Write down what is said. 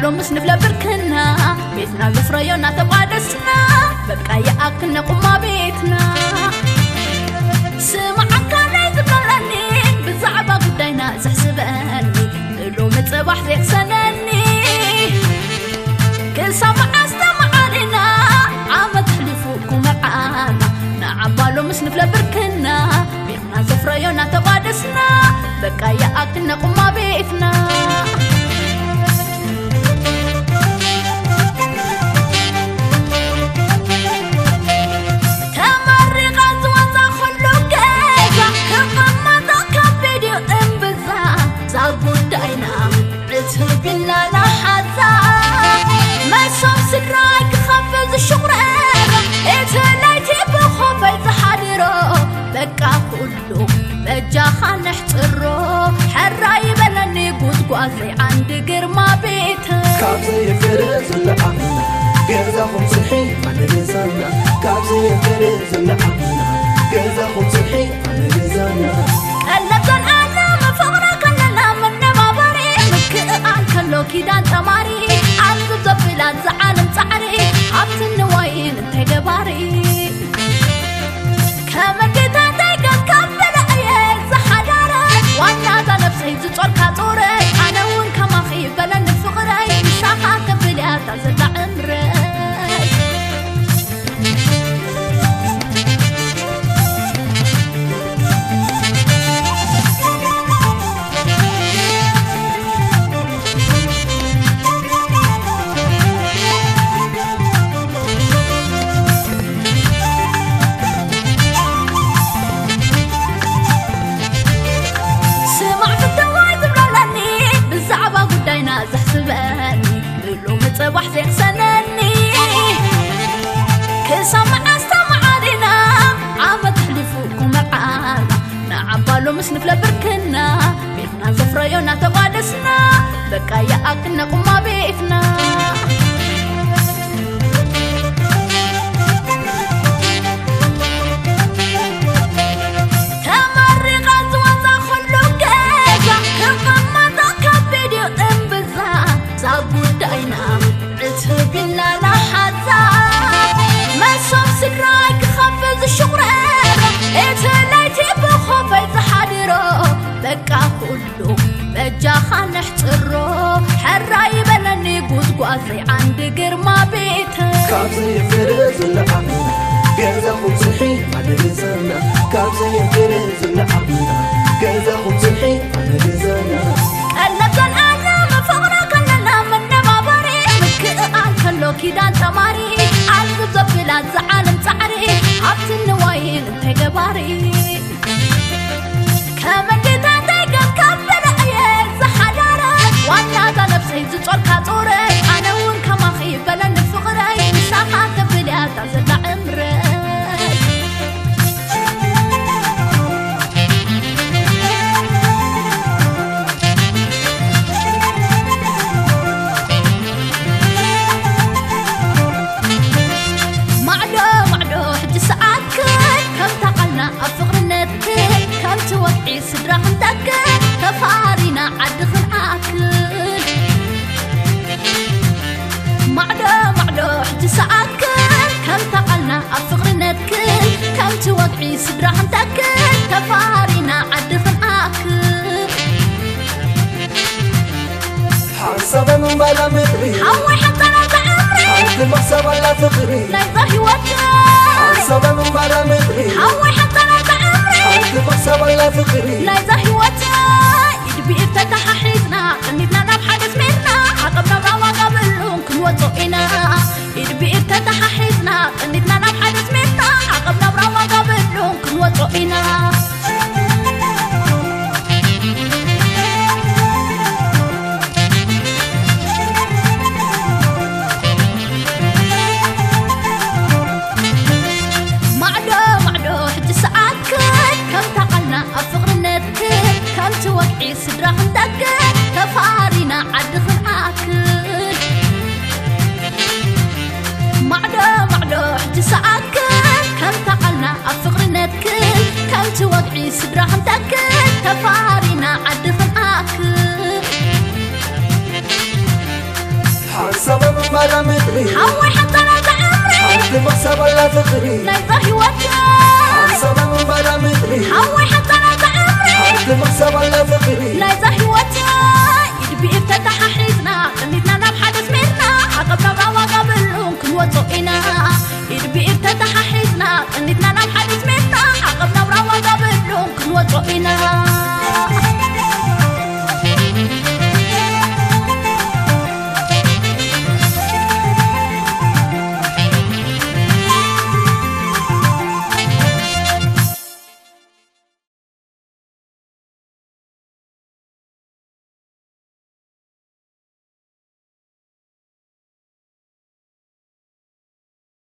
بالو مسنفلا بركنا بيتنا زفريونا تقعدسنا بقى يأكلنا قما بيتنا سمعك أنا يزبلني بزعبة قدينا زحسباني بالو متصبح زيك سنني كل سمع استمع علينا عم تحلفوكم معانا نعم بالو مسنفلا بركنا بيتنا زفريونا تقعدسنا بقى يأكلنا قما بيتنا بنا لحظة ما صوب سراك خفز الشغران اتلايتي بخوف يتحررو بقى كله بجا خانح ترو حراي بلني قد قوازي عند قرما بيته كابزي فرز اللعبنا قرزاهم صحي عن رزانا كابزي فرز اللعبنا قرزاهم صحي عن رزانا قلبتن أنا مفغرة كلنا من مباري كلو كيدان تماري عبد زبلات زعالم تعري عبد النواين انت قباري كما كتا تيقظ كفل ايال زحداري وانا ذا نفسي زجور كاتوري انا وان كما خيبلا نفغري مشاقا كفلات زد عمري صباح زي حسنني كسمع استمع علينا عم تحلفوكم معانا نعم بالو مسنفلا بركنا بيتنا زفريونا تقعدسنا بقى يأكلنا قما بيتنا بنا لحظة ما صوب سراك خفز الشغران اتلايتي بخوف يتحررو بقى كله بجا خانح ترو حراي بلني قد قوازي عند قرما بيته كابزي فرز اللعبنا قرزاهم صحي عن رزانا كابزي فرز اللعبنا قرزاهم صحي عن رزانا قلبتن أنا مفغرة كلنا من مباري كلو كيدان تماري عبد زبلات زعالم تعري عبد النواين انت قباري كما كتا تيقظ كفل ايال زحداري وانا ذا نفسي زجور كاتوري انا وان كما خيبلا نفغري مشاقا كفلات زد عمري توقعي سدرا خنتك تفارينا عد خناكل معدو حج ساعكل كم تقلنا أفغرنتك كم توقعي سدرا خنتك تفارينا عد خناكل حسبا من بلا مدري حوي حتى أنا بعمري حد المحسب لا تغري لا يضحي وجهي حسبا من بلا مدري حوي حتى أنا بعمري حد المحسب لا تغري لا يضحي وجهي يدبي افتتح حيزنا قنيتنا نبحث اسمنا عقبنا براوا قبلهم كن وطئنا يدبي افتتح حيزنا قنيتنا نبحث اسمنا عقبنا براوا قبلهم كن وطئنا معدو حج ساعات كم تقلنا أفغرنتك كم توقعي سدرا خنتك تفارينا عد خناكل معدو حج ساعات كم تقلنا أفغرنتك كم توقعي سدرا خنتك تفارينا عد خناكل مالا مدري حوي حتى لا تعمري حتى مقصب ولا فخري نايزة هيوتي عصبة من مالا مدري حوي حتى لا تعمري حتى مقصب ولا فخري نايزة هيوتي يدبي افتتح حيزنا قنيتنا نبحد اسمنا عقبنا براوة قبلهم كل وطوئنا يدبي افتتح حيزنا قنيتنا نبحد اسمنا عقبنا براوة قبلهم كل وطوئنا